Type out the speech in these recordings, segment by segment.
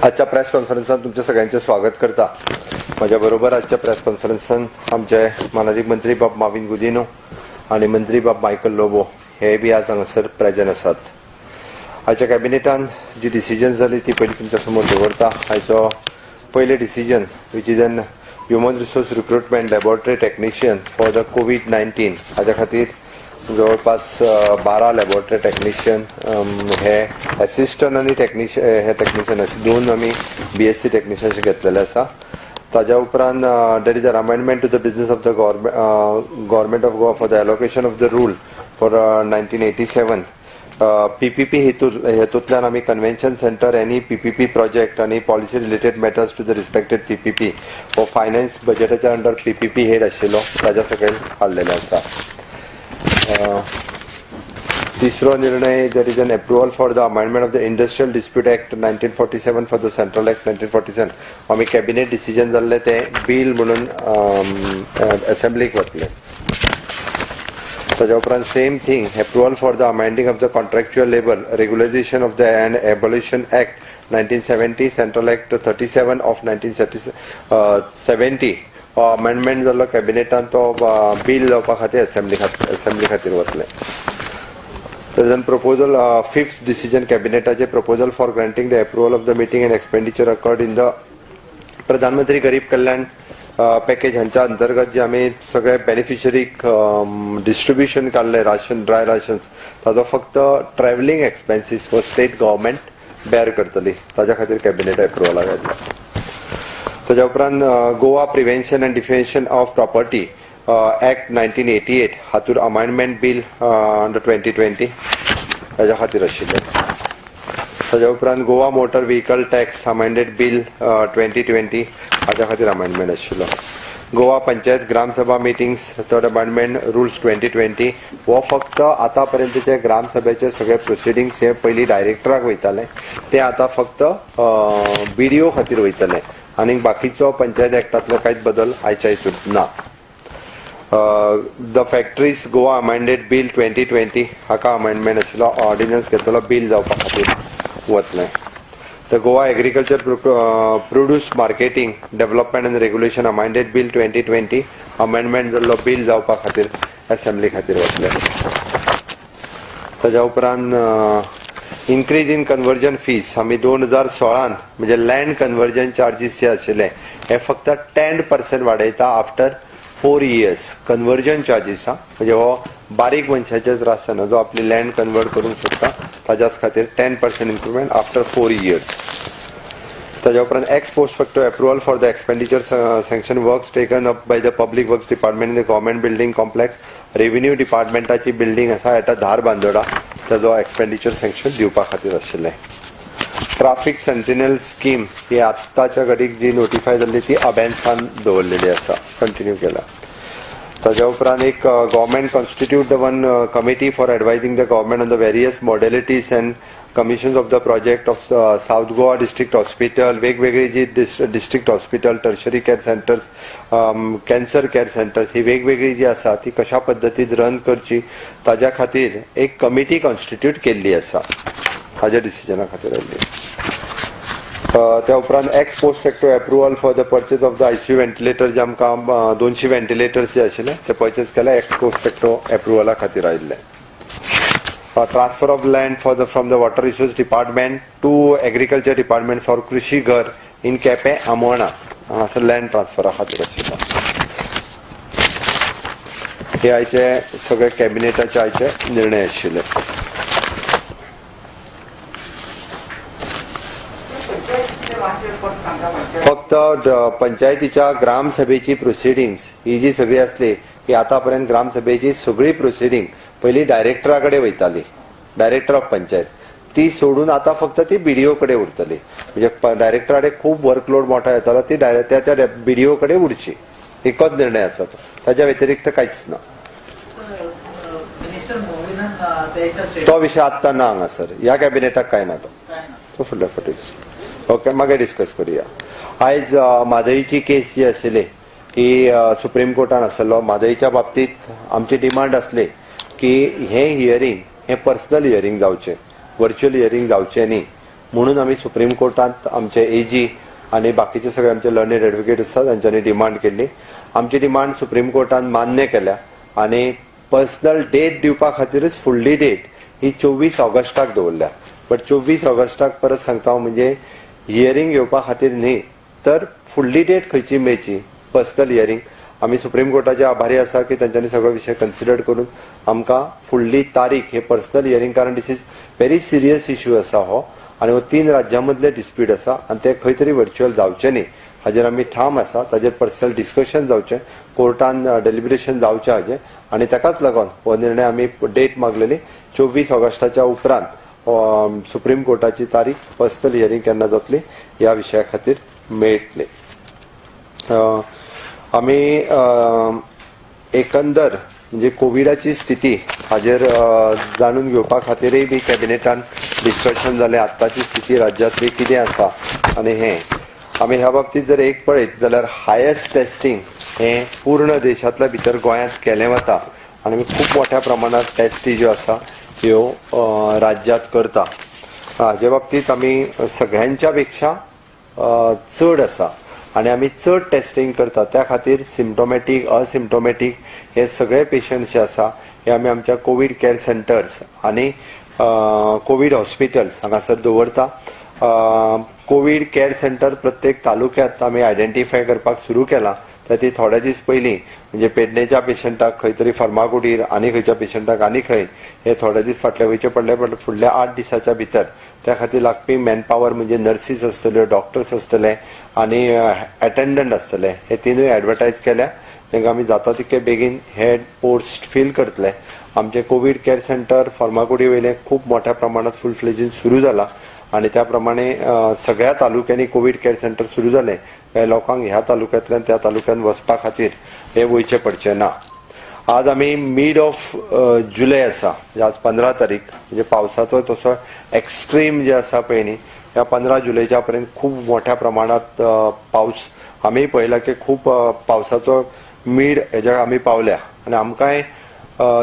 आजच्या प्रेस कॉन्फरन्सात तुमच्या सगळ्यांचे स्वागत करता। माझ्या बरोबर आजच्या प्रेस कॉन्फरन्सात आमचे माननीय मंत्री बाब माविन गुदिनो आणि मंत्री बाब मायकल लोबो हे बी आज हांगासर प्रेजेंट आसात। आजच्या कॅबिनेटान जी डिसिजन जाली ती पयली तुमच्या समोर दवरता। आयचो पयले decision which is an human resource recruitment laboratory technician for the कोविड-19 हाच्या खातीर जवळपास 12 लॅबोरेटरी टेक्निशियन हे असिस्टंट आणि टेक्निशियन असे दोन आम्ही BSc टेक्निशियन घेतलेले आसा। ताज्या उपरांत there is a amendment to the business of the government of Goa for the allocation of the rule for 1987 PPP हेतूंतल्यान आमी convention centre any PPP project आणि policy related matters to the respected PPP हो finance बजेटाच्या under PPP head आशिल्लो ताज्या सकयल हाडलेलो आसा। तीसरो निर्णय there is an approval for the amendment of the industrial dispute act 1947 for the central act 1947 आमी cabinet decision जाल्ले ते बिल म्हणून असेंब्लीक वतले। ताज्या उपरांत same thing approval for the amending of the contractual labour regulation of the and abolition act 1970 central act 37 of 1970 amendment जाल्लो कॅबिनेटान तो बिल जावपा खातीर असेंब्ली खातीर वतले। There is a proposal, fifth decision cabinet proposal for granting the approval of the meeting and expenditure occurred in the Pradhan Mantri Garib Kalyan package हांच्या अंतर्गत जे आमी सगळे बेनिफिशरीक डिस्ट्रीब्युशन काढले राशन ड्राय राशन्स ताजो फक्त travelling expenses for state government बेर करतली ताज्या खातीर कॅबिनेट अप्रुवलाक येतलो। ताज्या उपरांत Goa prevention and defacement of property act 1988 हातूर अमेंडमेंट बिल अंडर 2020 ताज्या खातीर आशिल्ले। ताज्या उपरांत Goa motor vehicle tax amended bill 2020 हाच्या खातीर अमेंडमेंट आशिल्लो। गोवा पंचायत ग्रामसभा मिटिंग्स थर्ड अमेंडमेंट रुल्स 2020 हो फक्त आता पर्यंतचे ग्रामसभेचे सगळे प्रोसिडिंग्स हे पयली डायरेक्टराक वयताले ते आता फक्त BDO खातीर वयतले आनी बाकीचो पंचायत एक्टातले कांयच बदल आयच्या हितून ना। The factories Goa amended bill 2020 हाका अमेंडमेंट आशिल्लो ऑर्डिनन्स घेतलो बिल जावपा खातीर वतले। The Goa Agriculture Produce Marketing Development and Regulation Amended Bill 2020 Amendment जाल्लो बिल जावपा खातीर असेंब्ली खातीर वतले। ताज्या उपरांत इन्क्रीज इन कन्वर्जन फीस आमी 2016 म्हणजे लँड कन्वर्जन चार्जीस जे आशिल्ले हे फक्त 10% वाडयता आफ्टर 4 years कन्वर्जन चार्जीस म्हणजे हो बारीक मनशाचे त्रास जाना जो आपली लँड कन्वर्ट करूंक सोदता ताज्याच खातीर 10% इन्क्रिमेंट आफ्टर 4 years। ताज्या उपरांत ex post facto approval for the expenditure sanction works taken up by the public works department in the government building complex revenue डिपार्टमेंटाची बिल्डिंग आसा एटा धार बांदोडा ताजो एक्सपेंडिचर सँक्शन दिवपा खातीर आशिल्लें। ट्राफिक सेंटिनल स्कीम ही आत्ताच्या घडीक जी नोटिफाय जाल्ली ती अबेन्सान दवरलेली आसा कंटिन्यू केला। ताज्या उपरांत एक government constitute the one committee for advising the government on the various modalities and commissions of the project of south Goa district hospital वेगवेगळी जी district hospital tertiary care centres cancer care centres ही वेगवेगळी जी आसा ती कशा पद्दतीन रन करची ताज्या खातीर एक कमिटी कॉन्स्टिट्यूट केल्ली आसा हाज्या डिसिजना खातीर आयिल्ली। त्या उपरांत ex post facto approval for the purchase of the ICU ventilator जे आमकां 200 व्हेंटिलेटर्स जे आशिल्ले ते परचेज केले एक्स पोस्ट फॅक्टो अप्रुवला खातीर आयिल्ले। Transfer of land from the water resource department to agriculture department for कृषी घर इन केपें आमोणा हांगासर लँड ट्रान्सफरा खातीर आशिल्लो। हे आयचे सगळे कॅबिनेटाचे आयचे निर्णय आशिल्ले। फक्त पंचायतीच्या ग्रामसभेची प्रोसिडिंग्स ही जी सगळी असली ही आतापर्यंत ग्रामसभेची सगळी प्रोसिडिंग पहिली डायरेक्टराकडे वयताली डायरेक्टर ऑफ पंचायत ती सोडून आता फक्त ती BDO कडे उरतली म्हणजे डायरेक्टराकडे खूप वर्कलोड मोठा येतालो ती त्या BDO कडे उरची एकच निर्णय आसा तो ताच्या व्यतिरिक्त कांयच ना। तो विषय आत्ता ना हांगासर ह्या कॅबिनेटाक काय ना तो फुडल्या फावटी ओके मागीर डिस्कस करूया। आयज म्हादईची केस जी आशिल्ली ही सुप्रीम कोर्टान आसलो। म्हादईच्या बाबतीत आमची डिमांड आसली की हे हियरिंग हे पर्सनल हियरिंग जावचे, व्हर्च्युअल हियरिंग जावचे न्ही, म्हणून आम्ही सुप्रीम कोर्टात आमचे एजी आणि बाकीचे सगळे आमचे लर्नेड एडवोकेट आसात तांच्यांनी डिमांड केली. आमची डिमांड सुप्रीम कोर्टान मान्य केल्या आणि पर्सनल डेट दिवपा खातीरच फुडली डेट ही 24 ऑगस्टाक दवरल्या. बट 24 ऑगस्टाक परत सांगता हांव म्हणजे हियरिंग घेवपा खातीर न्ही तर फुडली डेट खंयची मेळची पर्सनल हियरिंग. आम्ही सुप्रीम कोर्टाचे आभारी आसा की तांच्यांनी सगळो विषय कन्सिडर करून आमकां फुडली तारीख हे पर्सनल हियरिंग, कारण दिस इज व्हेरी सिरियस इश्यू आसा हो आणि हो 3 राज्यांमदले डिस्प्यूट आसा आणि ते खंय तरी व्हर्च्युअल जावचे न्ही हाजेर आमी ठाम आसा. ताजेर पर्सनल डिस्कशन जावचें, कोर्टान डेलिब्रेशन जावचें हाजें आणि ताकाच लागून हो निर्णय आमी डेट मागलेली 24 ऑगस्टाच्या उपरांत सुप्रीम कोर्टाची तारीख पर्सनल हियरिंग केन्ना जातली ह्या विशया खातीर मेळटली. आमी एकंदर म्हणजे कोविडाची स्थिती हाजेर जाणून घेवपा खातीरय बी कॅबिनेटान डिस्कशन जालें. आत्ताची स्थिती राज्यांतली कितें आसा आणि हे आमी ह्या बाबतींत जर एक पळयत जाल्यार हायेस्ट टेस्टिंग हे पूर्ण देशांतल्या भितर गोंयांत केलें वता आणि आमी खूब मोठ्या प्रमाणात टेस्टी ज्यो आसा ह्यो राज्यांत करता. हाजे बाबतींत आमी सगळ्यांच्या पेक्षा चड आसा आणि आमी चड टेस्टिंग करता. त्या खातीर सिम्टोमॅटीक असिम्टोमॅटीक हे सगळे पेशंट्स जे आसा हे आमी आमच्या कोविड केअर सेंटर्स आणि कोविड हॉस्पिटल्स हांगासर दवरता. कोविड केअर सेंटर प्रत्येक तालुक्यांत आमी आयडेंटिफाय करपाक सुरू केला. तर ती थोडे दीस पयलीं म्हणजे पेडणेच्या पेशंटाक खंय तरी फर्मागुडीर आनी खंयच्या पेशंटाक आनी खंय हे थोडे दीस फाटले वयचे पडले. पण फुडल्या 8 दिसाच्या भितर त्या खातीर लागपी मॅनपावर म्हणजे नर्सीस आसतल्यो, डॉक्टर्स आसतले आणि अटेंडंट आसतले हे तिनूय एडवर्टायज केल्या. तांकां आमी जाता तितके बेगीन हे पोस्ट फिल करतले. आमचे कोविड केअर सेंटर फर्मागुडी वयले खूब मोठ्या प्रमाणात फुल फ्लेजीन सुरू जाला आणि त्या प्रमाणे सगळ्या तालुक्यांनी कोविड केअर सेंटर सुरू जाले. काही लोकांक ह्या तालुक्यांतल्यान त्या तालुक्यान वचपा खातीर हे वयचे पडचे ना. आज आमी मिड ऑफ जुलय आसा, आज 15 तारीख, म्हणजे पावसाचो तसो एक्स्ट्रीम जे आसा पळय न्ही ह्या 15 जुलयच्या पर्यंत खूब मोठ्या प्रमाणात पावस आमी पळयला की खूब पावसाचो मिड हेज्या आमी पावल्या आणि आमकांय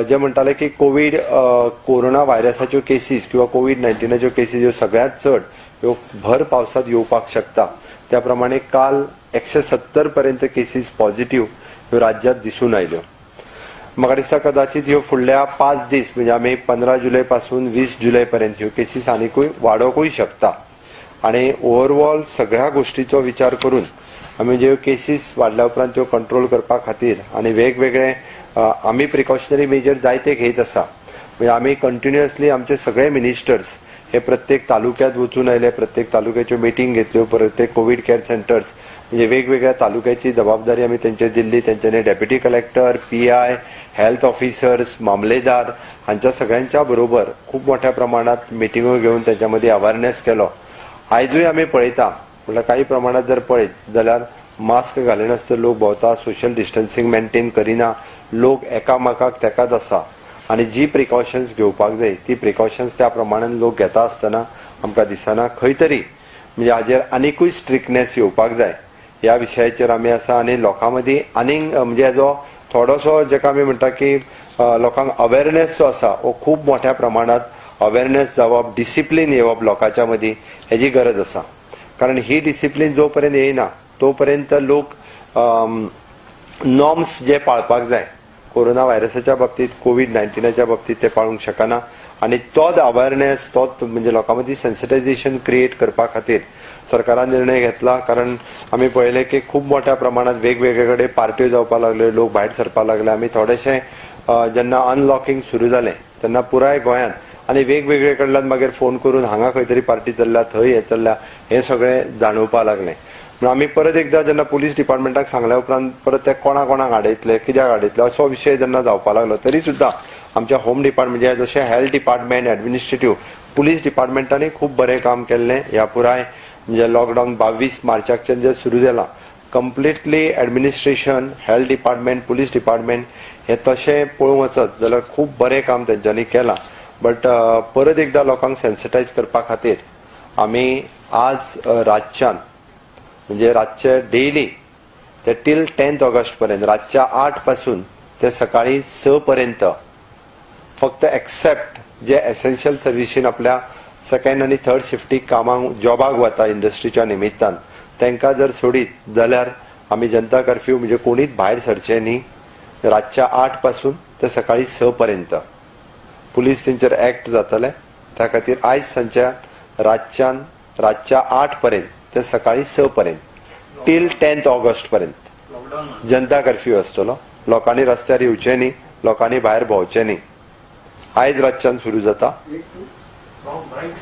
जे म्हणटाले की कोरोना व्हायरसाच्यो केसीस किंवा कोविड-19च्यो केसीस ह्यो सगळ्यात चड ह्यो भर पावसात येवपाक शकता. त्या प्रमाणे काल 170 पर्यंत केसीस पॉझिटिव्ह ह्यो राज्यांत दिसून आयल्यो. म्हाका दिसता कदाचित ह्यो फुडल्या 5 दीस म्हणजे आमी 15 जुलय पासून 20 जुलय पर्यंत ह्यो केसीस आनीकूय वाडोवंकूय शकता आणि ओव्हरऑल सगळ्या गोष्टीचो विचार करून आमी ज्यो केसीस वाडल्या उपरांत त्यो कंट्रोल करपा खातीर आणि वेगवेगळे आमी प्रिकॉशनरी मेजर जायते घेत आसा. म्हणजे आमी कंटिन्युअसली आमचे सगळे मिनिस्टर्स हे प्रत्येक तालुक्यात वचून आयले, प्रत्येक तालुक्याच्यो मिटींग घेतल्यो, प्रत्येक कोविड केअर सेंटर्स म्हणजे वेगवेगळ्या तालुक्याची जबाबदारी आमी तेंचेर दिल्ली. तेंच्यांनी deputy collector, PI, health officers, मामलेदार हांच्या सगळ्यांच्या बरोबर खूब मोठ्या प्रमाणात मिटिंगो घेवन तेंच्या मदीं अवेअरनेस केलो. आयजूय आमी पळयता म्हळ्यार काही प्रमाणात जर पळयत जाल्यार मास्क घालिनासतना लोक भोंवता, सोशल डिस्टन्सिंग मेंटेन करिना, लोक एकामेकाक तेकात आसा आणि जी प्रिकॉशन्स घेवपाक जाय ती प्रिकॉशन्स त्या प्रमाणान लोक घेता आसतना आमकां दिसना खंय तरी म्हणजे हाजेर आनीकूय स्ट्रिक्टनेस येवपाक जाय ह्या विशयाचेर आमी आसा. आणि लोकां मदीं आनीक म्हणजे हेजो थोडोसो जेका आमी म्हणटा की लोकांक अवेअरनेस जो आसा हो खूब मोठ्या प्रमाणात अवेअरनेस जावप, डिसिप्लीन येवप लोकांच्या मदीं हेजी गरज आसा. कारण ही डिसिप्लीन जो पर्यंत येयना तो पर्यंत लोक नॉर्म्स जे पाळपाक जाय कोरोना व्हायरसाच्या बाबतीत, कोविड-19च्या बाबतीत ते पाळूंक शकना आणि तोच अवेअरनेस तोच म्हणजे लोकां मदीं सेन्सिटायझेशन क्रिएट करपा खातीर सरकारान निर्णय घेतला. कारण आमी पळयलें की खूब मोठ्या प्रमाणात वेगवेगळे कडेन पार्ट्यो जावपाक लागल्यो, लोक भायर सरपाक लागले. आमी थोडेशे जेन्ना अनलॉकिंग सुरू जालें तेन्ना पुराय गोंयांत आणि वेगवेगळे कडल्यान मागीर फोन करून हांगा खंय तरी पार्टी चल्ल्या, थंय हे चल्ल्या हे सगळें जाणवपाक लागलें. आमी परत एकदा जेन्ना पुलीस डिपार्टमेंटाक सांगल्या उपरांत परत ते कोणाक आडयतले, कित्याक आडयतले असो विशय जेन्ना जावपाक लागलो तरी सुद्दां आमच्या होम डिपार्टमेंट म्हणजे जशें हेल्थ डिपार्टमेंट, एडमिनिस्ट्रेटिव्ह, पुलीस डिपार्टमेंटांनी खूब बरें काम केल्लें. ह्या पुराय म्हणजे लॉकडावन 22 मार्चाच्यान जे सुरू जाला completely administration, health department, police department हे तशें पळोवंक वचत जाल्यार खूब बरें काम तेंच्यांनी केलां. बट परत एकदा लोकांक सेन्सिटायज करपा खातीर आमी आज रातच्यान म्हणजे रातचे डेली ते टील 10 ऑगस्ट पर्यंत रातच्या 8 पासून ते सकाळी 6 पर्यंत फक्त एक्सेप्ट जे एसेन्शियल सर्व्हिसीन आपल्या सेकंड आनी थर्ड शिफ्टीक कामाक जॉबाक वता इंडस्ट्रीच्या निमित्तान तांकां जर सोडीत जाल्यार आमी जनता कर्फ्यू म्हणजे कोणीच भायर सरचे न्ही रातच्या 8 पासून ते सकाळी 6 पर्यंत पुलीस तेंचेर एक्ट जातले त्या खातीर आयज सांच्या रातच्या 8 पर्यंत ते सकाळी 6 पर्यंत टील 10th ऑगस्ट पर्यंत जनता कर्फ्यू आसतलो. लोकांनी रस्त्यार येवचे न्ही, लोकांनी भायर भोंवचे न्ही. आयज रातच्यान सुरू जाता.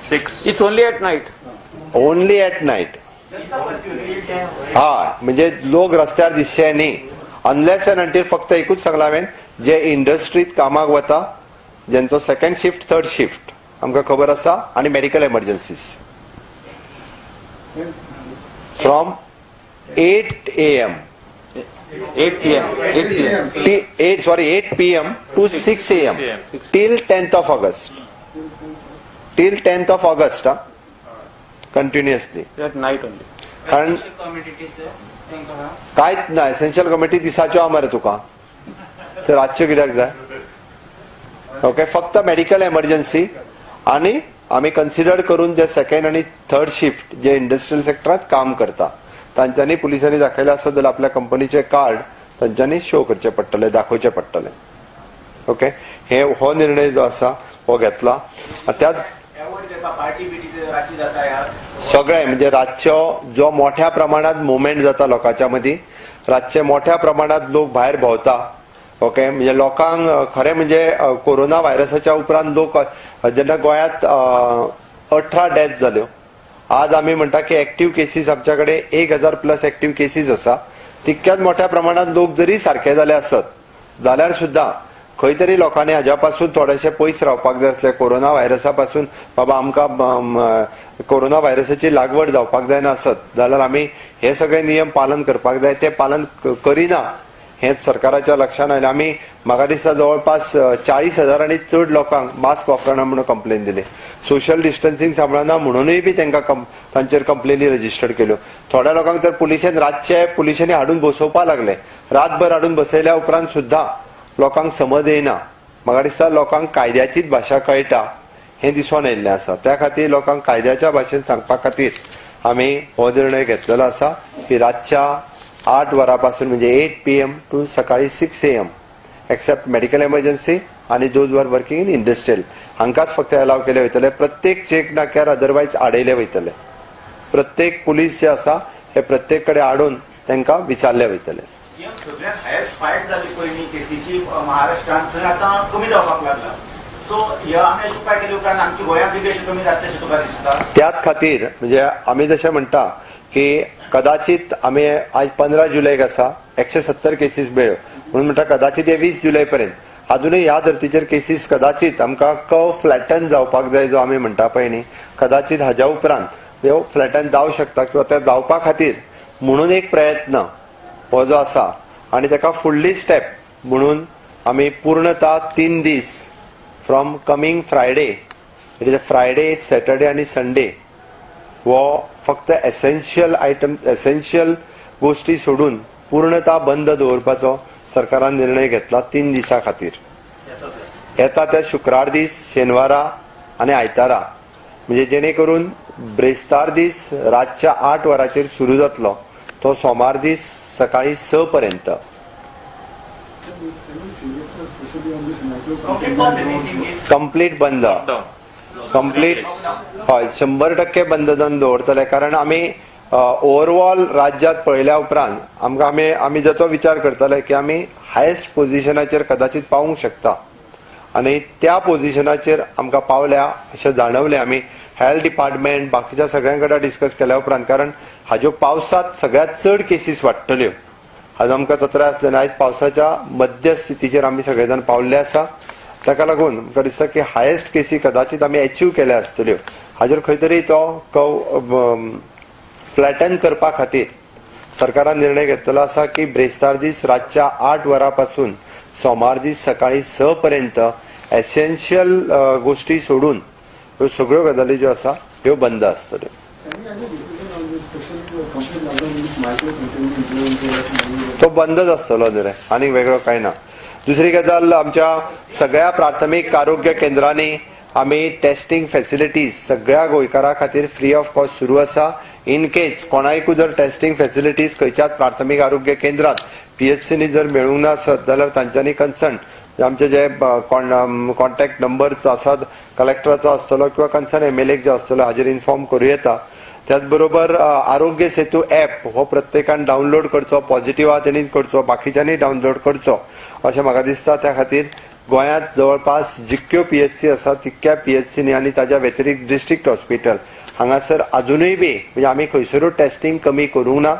6. It's only at night. Only at night. हा म्हणजे लोक रस्त्यार दिसचे न्ही अनलेस अँड अंटील फक्त एकूच सांगला हांवें जे इंडस्ट्रीत कामाक वता ज्यांचो सेकंड शिफ्ट थर्ड शिफ्ट आमकां खबर आसा आनी medical एमर्जन्सीज from 8 AM 8 p.m. 8 PM to 6 AM till 10th of August. Till 10th of August, continuously. At night only. कारण कांयच ना एसेन्शियल कमिटी दिसाच्यो आहा मरे तुका तर रातच्यो कित्याक जाय. ओके फक्त मेडिकल एमर्जन्सी आनी आमी कन्सिडर करून जे सेकंड आनी थर्ड शिफ्ट जे इंडस्ट्रियल सेक्टरात काम करता तांच्यांनी पुलिसांनी दाखयलें आसत जाल्यार आपल्या कंपनीचे कार्ड तांच्यांनी शो करचे पडटले दाखोवचे पडटले. ओके हो निर्णय जो आसा हो घेतला. त्याच सगळे म्हणजे रातच्यो जो मोठ्या प्रमाणात मुवमेंट जाता लोकांच्या मदीं रातचे मोठ्या प्रमाणात लोक भायर भोंवता. ओके म्हणजे लोकांक खरें म्हणजे कोरोना व्हायरसाच्या उपरांत लोक जेन्ना गोंयांत 18 डेथ जाल्यो आज आमी म्हणटा की एक्टिव्ह केसीस आमच्या कडेन 1000+ एक्टिव्ह केसीस आसा. तितक्याच मोठ्या प्रमाणात लोक जरी सारखे जाले आसत जाल्यार सुद्दां खंय तरी लोकांनी हाज्या पासून थोडेशे पयस रावपाक जाय आसले. कोरोना व्हायरसा पासून बाबा आमकां कोरोना व्हायरसाची लागवड जावपाक जायना आसत जाल्यार आमी हे सगळे नियम पालन करपाक जाय. ते पालन करिना हेच सरकाराच्या लक्षांत आयलें. आमी म्हाका दिसता जवळपास 40,000 चड लोकांक मास्क वापरना म्हणून कंप्लेन दिली. सोशल डिस्टन्सिंग सांबाळना म्हणूनय बी तांकां तांचेर कंप्लेनी रजिस्टर केल्यो. थोड्या लोकांक तर पुलिसांनी हाडून बसोवपा लागले. रातभर हाडून बसयल्या उपरांत सुद्दां लोकांक समज येना. म्हाका दिसता लोकांक कायद्याचीच भाशा कळटा हें दिसून येयल्लें आसा. त्या खातीर लोकांक कायद्याच्या भाशेन सांगपा खातीर आमी हो निर्णय घेतलेलो आसा की रातच्या 8 वरां पासून म्हणजे 8 PM टू सकाळी 6 AM एक्सेप्ट मेडिकल एमर्जन्सी आनी दोज वर वर्किंग इन इंडस्ट्रियल हांकांच फक्त अलाव केले वयतले. प्रत्येक चेक नाक्यार अदरवायज आडयले वयतले. प्रत्येक पुलीस जे आसा हे प्रत्येक कडेन हाडून तांकां विचारले वयतले. सगळ्यात हायस्ट स्पायक जाली पयलीं केसीची महाराष्ट्रांत थंय आतां कमी जावपाक लागला. सो ह्यो आमी अशें उपाय केले उपरांत आमची गोंयांत बी अशें कमी जातले अशें तुका दिसता. त्याच खातीर म्हणजे आमी जशें म्हणटा की कदाचित आमी आज 15 जुलैक आसा 170 केसीस मेळ्यो म्हणून म्हणटा कदाचित हे 20 जुलै पर्यंत अजूनय ह्या धर्तीचेर केसीस कदाचित आमकां कर्व फ्लॅटन जावपाक जाय जो आमी म्हणटा पळय न्ही कदाचित हाज्या उपरांत ह्यो फ्लॅटन जावं शकता किंवा ते जावपा खातीर म्हणून एक प्रयत्न हो जो आसा आनी ताका फुडली स्टेप म्हणून आमी पूर्णता 3 दीस from coming Friday it is a Friday Saturday आनी संडे वो फक्त एसेन्शियल गोष्टी सोडून पूर्णता बंद दवरपाचो सरकारान निर्णय घेतला 3 दिसां खातीर. येता ते शुक्रार दीस शेनवारा आनी आयतारा म्हणजे जेणे करून ब्रेस्तार दीस रातच्या 8 वरांचेर सुरू जातलो तो सोमार दीस सकाळी 6 पर्यंत. कंप्लीट बंद कंप्लीट हय 100% बंद जावन दवरतले. कारण आमी ओवरऑल राज्यांत पळयल्या उपरांत आमी जाचो विचार करतले की आमी हायस्ट पोझिशनाचेर कदाचित पावूंक शकता आनी त्या पोझिशनाचेर आमकां पावल्या अशें जाणवलें. आमी हेल्थ डिपार्टमेंट बाकीच्या सगळ्यां कडेन डिस्कस केल्या उपरांत कारण हाज्यो पावसांत सगळ्यात चड केसीस वाडटल्यो आज आमकां तत्र आसलें. आयज पावसाच्या मध्य स्थितीचेर आमी सगळे जाण पावल्ले आसा. ताका लागून म्हाका दिसता की हायस्ट केसी कदाचित आमी अचीव केल्या आसतल्यो. हाजेर खंय तरी तो फ्लॅटन करपा खातीर सरकारान निर्णय घेतलेलो आसा की ब्रेस्तार दीस रातच्या 8 वरां पासून सोमार दीस सकाळी 6 पर्यंत एसेन्शियल गोष्टी सोडून ह्यो सगळ्यो गजाली ज्यो आसा ह्यो बंद आसतल्यो. तो बंदच आसतलो न्ही रे आनीक वेगळो कांय ना. दुसरी गजाल आमच्या सगळ्या प्राथमीक आरोग्य केंद्रांनी आमी टेस्टिंग फॅसिलिटीज सगळ्या गोंयकारां खातीर फ्री ऑफ कॉस्ट सुरू आसा. इन केस कोणायकूय जर टेस्टिंग फॅसिलिटीज खंयच्याच प्राथमीक आरोग्य केंद्रात PHCनी जर मेळूंक ना आसत जाल्यार तांच्यांनी कन्सर्न आमचे जे कॉन्टॅक्ट नंबर्स आसात कलेक्टराचो आसतलो किंवा कन्सर्न MLA जो आसतलो हाजेर इन्फॉर्म करूं येता. त्याच बरोबर आरोग्य सेतू ॲप हो प्रत्येकान डावनलोड करचो, पॉझिटिव्ह आहा तेणीच करचो, बाकीच्यांनी डावनलोड करचो अशें म्हाका दिसता. त्या खातीर गोंयांत जवळपास जितक्यो PHC आसा तितक्या PHCनी आनी ताच्या व्यतिरिक्त डिस्ट्रिक्ट हॉस्पिटल हांगासर अजूनय बी म्हणजे आमी खंयसरूच टेस्टिंग कमी करूंक ना.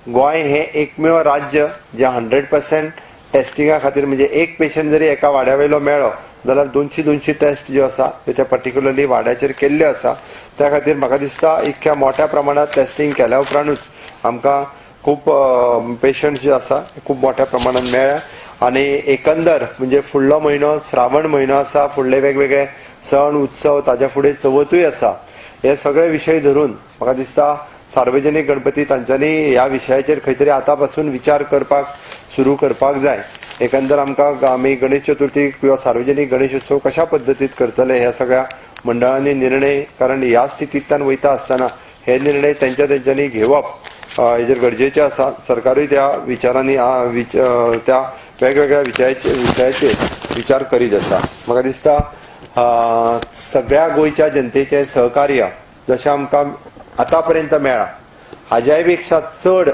गोंय हे एकमेव राज्य जे 100% टेस्टिंगा खातीर म्हणजे एक पेशंट जरी एका वाड्यावयलो मेळ्ळो जाल्यार 200 टेस्ट ज्यो आसा त्यो पर्टिक्युलरली वाड्याचेर केल्ल्यो आसा. त्या खातीर म्हाका दिसता इतक्या मोठ्या प्रमाणात टेस्टिंग केल्या उपरांतूच आमकां खूब पेशंट जे आसा खूब मोठ्या प्रमाणात मेळ्ळ्या. आनी एकंदर म्हणजे फुडलो म्हयनो श्रावण म्हयनो आसा, फुडले वेगवेगळे सण उत्सव ताच्या फुडें चवथूय आसा. हे सगळे विशय धरून म्हाका दिसता सार्वजनीक गणपती तांच्यांनी ह्या विशयाचेर खंय तरी आतां पासून विचार करपाक सुरू करपाक जाय. एकंदर आमी गणेश चतुर्थी किंवा सार्वजनीक गणेश उत्सव कशा पद्दतीत करतले ह्या सगळ्या मंडळांनी निर्णय, कारण ह्या स्थितींतल्यान वयता आसतना हे निर्णय तेंच्यांनी घेवप हेजेर गरजेचे आसा. सरकारूय त्या विचारांनी त्या वेगवेगळ्या विशयाचेर विचार करीत आसा. म्हाका दिसता सगळ्या गोंयच्या जनतेचे सहकार्य जशें आमकां आतां पर्यंत मेळ्ळा हाज्याय पेक्षा चड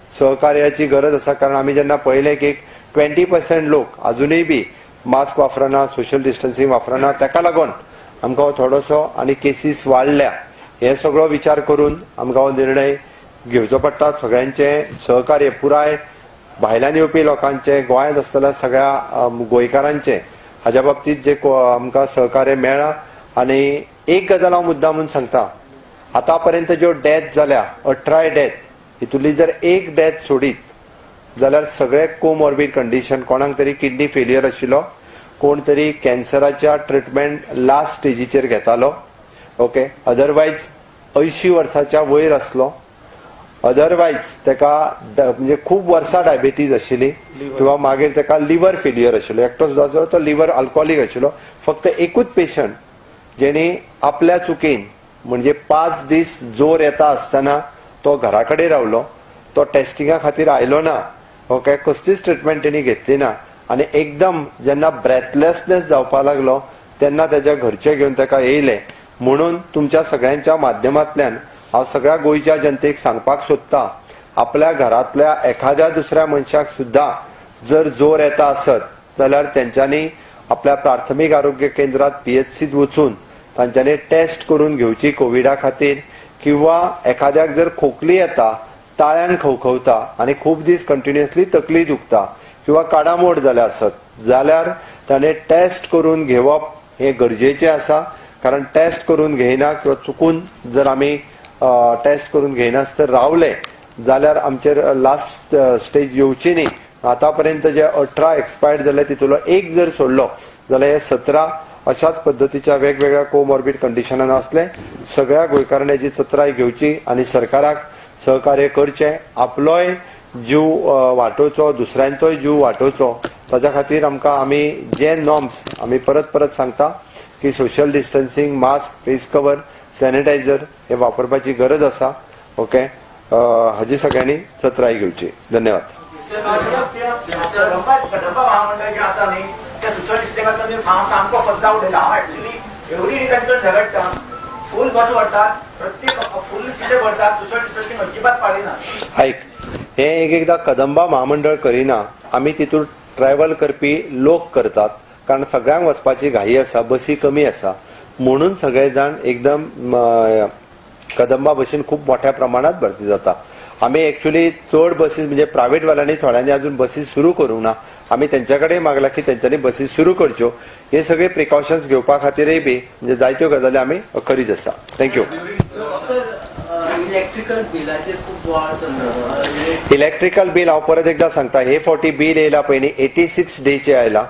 सहकार्याची गरज आसा. कारण आमी जेन्ना पळयलें की 20% लोक अजूनय बी मास्क वापरना, सोशल डिस्टन्सिंग वापरना, ताका लागून आमकां हो थोडोसो आनी केसीस वाडल्या. हे सगळो विचार करून आमकां हो निर्णय घेवचो पडटा. सगळ्यांचे सहकार्य पुराय भायल्यान येवपी लोकांचे, गोंयांत आसतल्या सगळ्या गोंयकारांचे हाज्या बाबतींत जे आमकां सहकार्य मेळ्ळा. आनी एक गजाल हांव मुद्दामून सांगता, आतां पर्यंत ज्यो डेथ जाल्या 18 डेथ हितूंतली जर एक डेथ सोडीत जाल्यार सगळे कोमॉर्बिड कंडिशन, कोणाक तरी किडनी फेलियर आशिल्लो, कोण तरी कॅन्सराच्या ट्रिटमेंट लास्ट स्टेजीचेर घेतालो, ओके, अदरवायज 80 वर्साच्या वयर आसलो, अदरवायज ताका म्हणजे खूब वर्सां डायबिटीज आशिल्ली किंवा मागीर ताका लिव्हर फेलियर आशिल्लो, एकटो सुद्दां आसलो तो लिव्हर अल्कोहोलीक आशिल्लो. फक्त एकूच पेशंट जेणी आपल्या चुकीन म्हणजे 5 दीस जोर येता आसतना तो घरा कडेन रावलो, तो टेस्टिंगा खातीर आयलो ना, ओके, कसलीच ट्रिटमेंट तेणी घेतली ना. आनी एकदम जेन्ना ब्रेथलेसनेस जावपाक लागलो तेन्ना ताच्या घरचे घेवन ताका येयले. म्हणून तुमच्या सगळ्यांच्या माध्यमांतल्यान हांव सगळ्या गोंयच्या जनतेक सांगपाक सोदतां, आपल्या घरांतल्या एखाद्या दुसऱ्या मनशाक सुद्दां जर जोर येता आसत जाल्यार तेंच्यांनी आपल्या प्राथमीक आरोग्य केंद्रात PHCत वचून तांच्यांनी टेस्ट करून घेवची कोविडा खातीर. किंवा एखाद्याक जर खोकली येता, ताळ्यान खवखवता आनी खूब दीस कंटिन्युअसली तकली दुखता किंवा काडामोड जाल्या आसत जाल्यार ताणें टेस्ट करून घेवप हे गरजेचें आसा. कारण टेस्ट करून घेयना किंवा चुकून जर आमी टेस्ट करून घेयनासतना रावले जाल्यार आमचेर लास्ट स्टेज येवची न्ही. आतां पर्यंत जे 18 एक्सपायर्ड जाले तितूंतलो एक जर सोडलो जाल्यार हे 17 अशाच पद्दतीच्या वेगवेगळ्या कोमॉर्बिड कंडिशनान आसले. सगळ्या गोंयकारांनी हेची चत्राय घेवची आनी सरकाराक सहकार्य करचें. आपलोय जीव वाटोवचो, दुसऱ्यांचोय जीव वाटोवचो. ताच्या खातीर आमकां आमी जे नॉर्म्स आमी परत परत सांगता की social distancing, mask, face cover, sanitiser हे वापरपाची गरज आसा. ओके, हाजी सगळ्यांनी चत्राय घेवची. धन्यवाद. कदंबा महामंडळ जे आसा न्ही त्या सोशल डिस्टन्सिंगाचो न्ही हांव सामको फज्जा उडयला. हांव एक्चुअली एवरी न्ही तांचे झगडटा, फूल बस व्हरतात, प्रत्येक फूल सीटे भरतात, सोशल डिस्टन्सिंग अजिबात पाळिना. आयक, हे एकदां कदंबा महामंडळ करिना, आमी तितून ट्रॅव्हल करपी लोक करतात. कारण सगळ्यांक वचपाची घाई आसा, बसी कमी आसा, म्हणून सगळे जाण एकदम कदंबा बसीन खूब मोठ्या प्रमाणात भरती जाता. आमी एक्चुअली चड बसीस म्हणजे प्रायव्हेट वाल्यांनी थोड्यांनी अजून बसीस सुरू करूंक ना. आमी तेंच्या कडेन मागला की तेंच्यांनी बसीस सुरू करच्यो. हे सगळे प्रिकॉशन्स घेवपा खातीरय बी म्हणजे जायत्यो गजाली आमी करीत आसा. थँक्यू. इलेक्ट्रिकल बील हांव परत एकदा सांगता, हे फावटी बील येयला पळय न्ही 86 डेचे आयला,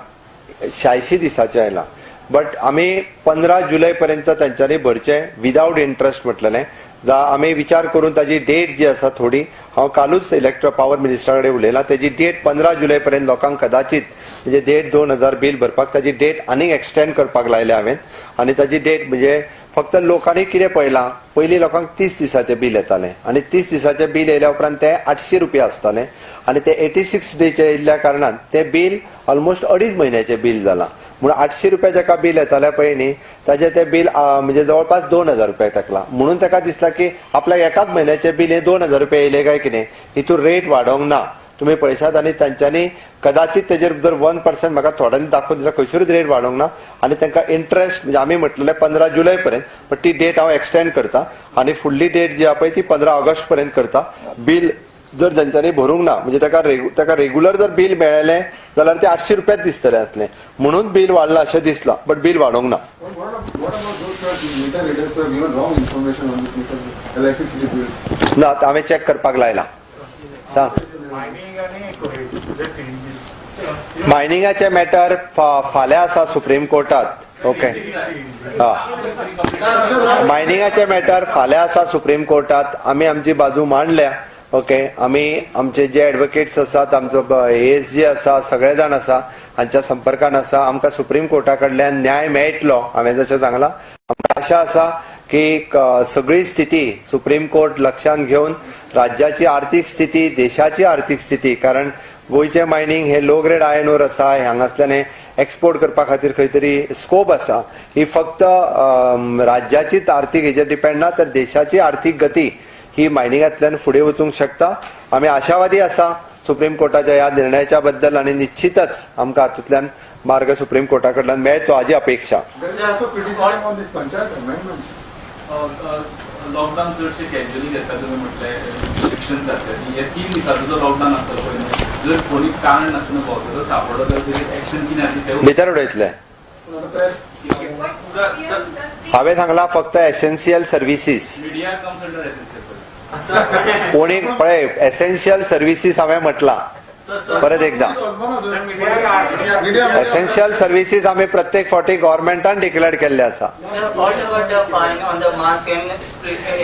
86 दिसाचे आयला. बट आमी 15 जुलय पर्यंत तांच्यांनी भरचे विदाउट इंटरेस्ट म्हटलेलें. आमी विचार करून ताजी डेट जी आसा थोडी, हांव कालूच पावर मिनिस्टरा कडेन उलयलां, तेजी डेट 15 जुलय पर्यंत लोकांक कदाचित म्हणजे 1,500 बिल भरपाक ताजी डेट आनीक एक्सटेंड करपाक लायल्या हांवें आनी ताजी डेट म्हणजे फक्त लोकांनी कितें पळयलां पयलीं लोकांक 30 दिसाचें बिल येतालें आनी 30 दिसाचें बिल येयल्या उपरांत ते 800 रुपया आसतालें आनी ते 86 डेचे येयल्ल्या कारणान तें बिल ऑलमोस्ट 2.5 म्हयन्याचें बिल जालां म्हणून 800 रुपया जाका बिल येतालें पळय न्ही ताजें तें बिल म्हणजे जवळपास 2,000 रुपया तेकलां म्हणून ताका दिसलां की आपल्याक एकाच म्हयन्याचें बिल हें 2,000 रुपया येयलें काय कितें हितून रेट वाडोवंक ना तुम्ही पळयशात आनी तांच्यांनी कदाचित तेजेर जर 1% म्हाका थोड्यांनी दाखोवन दिल्यार खंयसरूच रेट वाडोवंक ना आनी तांकां इंट्रस्ट म्हणजे आमी म्हटलें 15 जुलय पर्यंत पण ती डेट हांव एक्सटेंड करता आनी फुडली डेट जी आहा पळय ती 15 ऑगस्ट पर्यंत करता बिल जर जांच्यांनी भरूंक ना म्हणजे ताका रेग्युलर जर बिल मेळ्ळें जाल्यार ते 800 रुपयाच दिसतलें आसलें म्हणून बिल वाडलां अशें दिसलां बट बिल वाडोवंक ना ना हांवें चॅक करपाक लायला सांग मायनिंगाचे मॅटर फाल्यां आसा सुप्रीम कोर्टात ओके मायनिंगाचे मॅटर फाल्यां आसा सुप्रीम कोर्टात आमी आमची बाजू मांडल्या ओके आमी आमचे जे एडवोकेट्स आसात आमचो ASG आसा सगळे जाण आसा हांच्या संपर्कान आसा आमकां सुप्रीम कोर्टा कडल्यान न्याय मेळटलो हांवें जशें सांगलां आमकां आशा आसा की सगळी स्थिती सुप्रीम कोर्ट लक्षांत घेवन राज्याची आर्थीक स्थिती देशाची आर्थीक स्थिती कारण गोंयचे मायनिंग हे लो ग्रेड आयर्न ओर आसा हांगासल्यान एक्सपोर्ट करपा खातीर खंय तरी स्कोप आसा ही फक्त राज्याचीच आर्थीक हेजेर डिपेंड ना तर देशाची आर्थीक गती ही मायनिंगांतल्यान फुडें वचूंक शकता आमी आशावादी आसा सुप्रीम कोर्टाच्या ह्या निर्णयाच्या बद्दल आनी निश्चितच आमकां हातूंतल्यान मार्ग सुप्रीम कोर्टा कडल्यान मेळचो हाची अपेक्षा लॉकडाऊन चडशे कॅज्युअली घेता तुम्ही म्हटलें शिक्षण जातलें हे 3 दिसाचो जो लॉकडाऊन आसतलो पळय जर कोणी कारण नासतना भोंवतलो सापडलो तर तेजेर एक्शन कितें आसली तें भितर उडयतले हांवें सांगलां फक्त essential services media comes under essential कोणी पळय एसेन्शियल सर्विसीस हांवें म्हटलां परत एकदा एसेन्शियल सर्विसीस आमी प्रत्येक फावटी गव्हर्मेंटान डिक्लेअर केल्ले आसा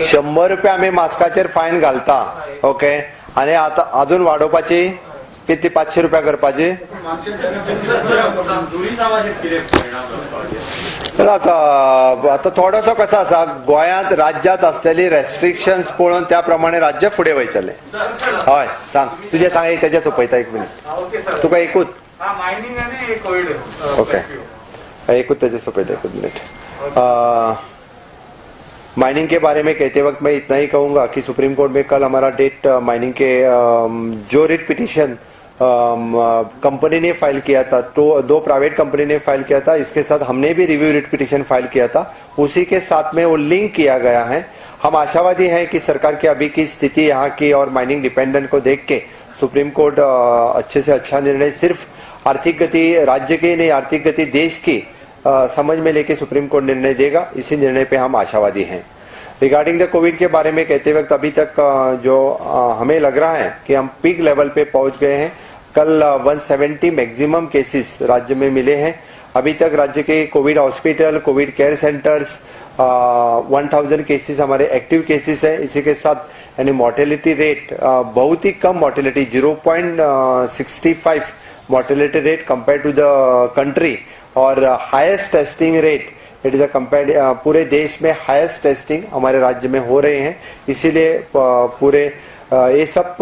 100 रुपया आमी मास्काचेर फायन घालता ओके आनी आतां अजून वाडोवपाची किती 500 रुपया करपाची तर आता थोडोसो कसो आसा गोंयांत राज्यांत असलेली रेस्ट्रिक्शन्स पळोवन त्या प्रमाणे राज्य फुडें वयतले हय सांग तुजें सांग एक तेजें सोंपयता 1 मिनिट तुका एकूच ओके एकूच तेजें सोंपयता 1 मिनिट माइनिंग के बारे में कहते वक्त मैं इतना ही कहूंगा कि सुप्रीम कोर्ट में कल हमारा डेट माइनिंग के जो रिट पिटीशन कंपनी ने फाइल किया था तो 2 प्राइवेट कंपनी ने फाइल किया था इसके साथ हमने भी रिव्यू रिट पिटीशन फाइल किया था उसी के साथ में वो लिंक किया गया है हम आशावादी हैं कि सरकार की अभी की स्थिति यहाँ की और माइनिंग डिपेंडेंट को देख के सुप्रीम कोर्ट अच्छे से अच्छा निर्णय सिर्फ आर्थिक गति राज्य की नहीं आर्थिक गति देश की समझ में लेके सुप्रीम कोर्ट निर्णय देगा इसी निर्णय पे हम आशावादी हैं रिगार्डिंग द कोविड के बारे में कहते वक्त अभी तक जो हमें लग रहा है कि हम पीक लेवल पे पहुंच गए हैं कल 170 मैक्सिमम केसेस राज्य में मिले हैं अभी तक राज्य के COVID hospital COVID care centres 1000 cases हमारे एक्टिव केसेस है इसी के साथ यानी मोर्टेलिटी रेट बहुत ही कम mortality 0.65 mortality rate compare to the country और highest testing rate it is compare पूरे देश में हाईएस्ट टेस्टिंग हमारे राज्य में हो रहे हैं इसीलिए पूरे ये सब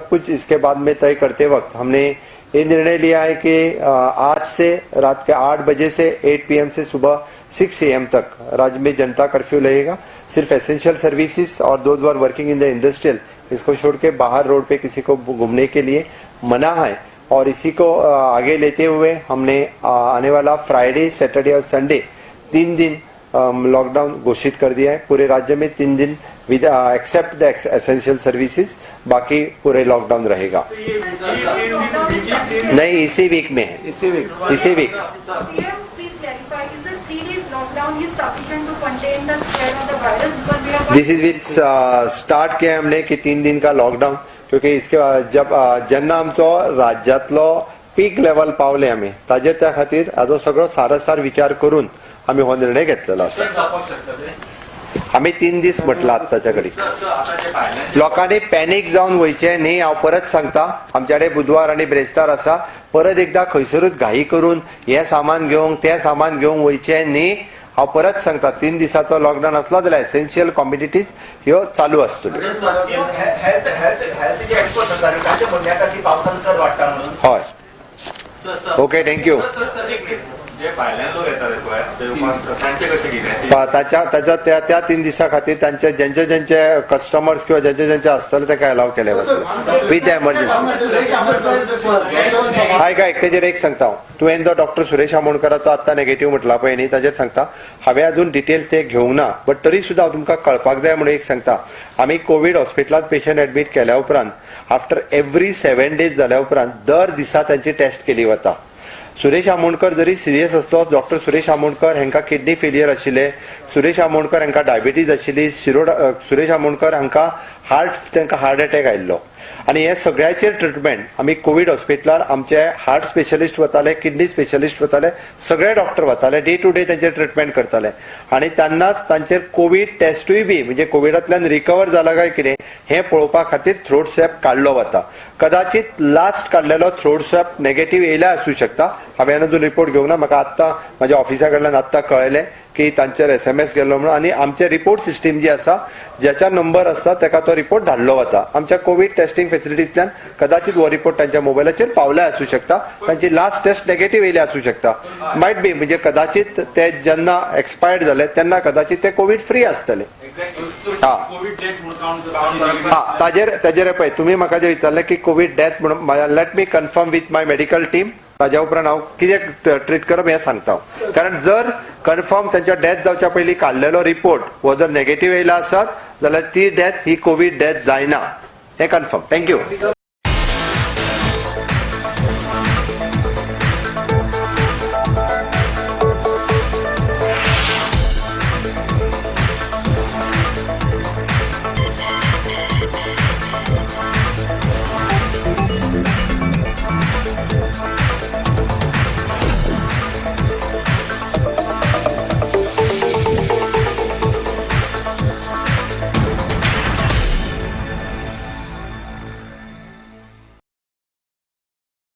कुछ इसके बाद में तय करते वक्त हमने ये निर्णय लिया है कि आज से रात के 8 बजे से 8 PM से सुबह 6 AM तक राज्य में जनता कर्फ्यू रहेगा सिर्फ एसेंशियल सर्विसेज और those are working in the industrial इसको छोड़ के बाहर रोड पे किसी को घूमने के लिए मना है और इसी को आगे लेते हुए हमने आने वाला फ्राइडे सैटरडे और संडे 3 दिन लॉकडाउन घोषित कर दिया है पूरे राज्य में 3 दिन विद एक्सेप्ट द एसेंशियल सर्विसेज बाकी पूरे लॉकडाउन रहेगा नहीं इसी वीक में है इसी week this is with start किया हमने कि 3 दिन का लॉकडाउन क्योंकि इसके जब जेन्ना आमचो राज्यांतलो पीक लेवल पावले आमी ताजेर त्या खातीर हाजो सगळो सारसार विचार करून आमी हो निर्णय घेतलेलो आसा आम्ही 3 दीस म्हटलं आत्ताच्या घडी. लोकांनी पॅनिक जावन वयचे न्ही. हांव परत सांगता, आमच्याकडे बुधवार आणि ब्रेस्तार आसा. परत एकदा खंयसरूच घाई करून हे सामान घेवंक तें सामान घेवंक वयचे न्ही. हांव परत सांगता, 3 दिसाचो लॉकडावन असलो जाल्यार एसेन्शियल कॉमोडिटीज ह्यो चालू आसतल्यो. हेल्थ जे एक्सपर्ट आसात तांचे म्हणणे आसा की पावसान चड वाडटा म्हणून. हय. Okay, thank you. जे भायल्यान लोक येतात पळय ते तांचे कशें कितें त्या 3 दिसा खातीर तांचे ज्यांचे कस्टमर्स किंवा ज्यांचे आसतले ताका अलाव केले वता विथ एमर्जन्सी. आयका, तेजेर एक सांगता हांव. तुवें जो डॉक्टर सुरेश आमोणकराचो आत्तां नेगेटिव्ह म्हटला पळय न्ही, ताजेर सांगता. हांवें अजून डिटेल्स ते घेवंक ना, बट तरी सुद्दां हांव तुमकां कळपाक जाय म्हणून एक सांगता. आमी कोवीड हॉस्पिटलांत पेशंट एडमीट केल्या उपरांत आफ्टर एवरी 7 days जाल्या उपरांत दर दिसा तांची टेस्ट केली वता. सुरेश आमोणकर जरी सिरियस असलो, डॉक्टर सुरेश आमोणकर हांकां किडनी फेलियर आशिल्ले, सुरेश आमोणकर हांकां डायबिटीज आशिल्ली, सुरेश आमोणकर हांकां हार्ट अटॅक आयिल्लो, आणि हे सगळ्याचेर ट्रिटमेंट आमी कोवीड हॉस्पिटलार आमचे हार्ट स्पेशलिस्ट वताले, किडनी स्पेशलिस्ट वताले, सगळे डॉक्टर वताले, डे टू डे तांचेर ट्रिटमेंट करताले. आणि तेन्नाच तांचेर कोवीड टेस्टूय बी म्हणजे कोविडांतल्यान रिकवर जाला काय कितें हें पळोवपा खातीर थ्रोट स्वॅब काडलो वता. कदाचित लास्ट काडलेलो थ्रोट स्वॅब नेगेटिव्ह येयला आसूं शकता. हांवें अजून रिपोर्ट घेवंक ना. म्हाका आत्तां म्हाज्या ऑफिसा कडल्यान आत्तां कळयलें की तांचेर SMS गेल्लो म्हणून, आणि आमचे रिपोर्ट सिस्टीम जी आसा, ज्याचा नंबर आसता ताका तो रिपोर्ट धाडलो वता. आमच्या कोवीड टेस्टिंग फेसिलिटींतल्यान कदाचित हो रिपोर्ट तांच्या मोबायलाचेर पावला आसूं शकता. तांची लास्ट टेस्ट नेगेटिव्ह येयली आसूं शकता. मायट बी म्हणजे कदाचित ते जेन्ना एक्सपायर्ड जाले तेन्ना कदाचित ते कोवीड फ्री आसतले. ताजेर पळय, तुमी म्हाका जे विचारले की कोवीड डेथ म्हणून, let me confirm with my medical team. ताज्या उपरांत हांव कितें ट्रीट करप हें सांगता. कारण जर कन्फर्म तांच्या डेथ जावच्या पयलीं काडलेलो रिपोर्ट हो जर नेगेटिव्ह येयला आसत जाल्यार ती डेथ ही कोवीड डेथ जायना. हें कन्फर्म. थँक्यू.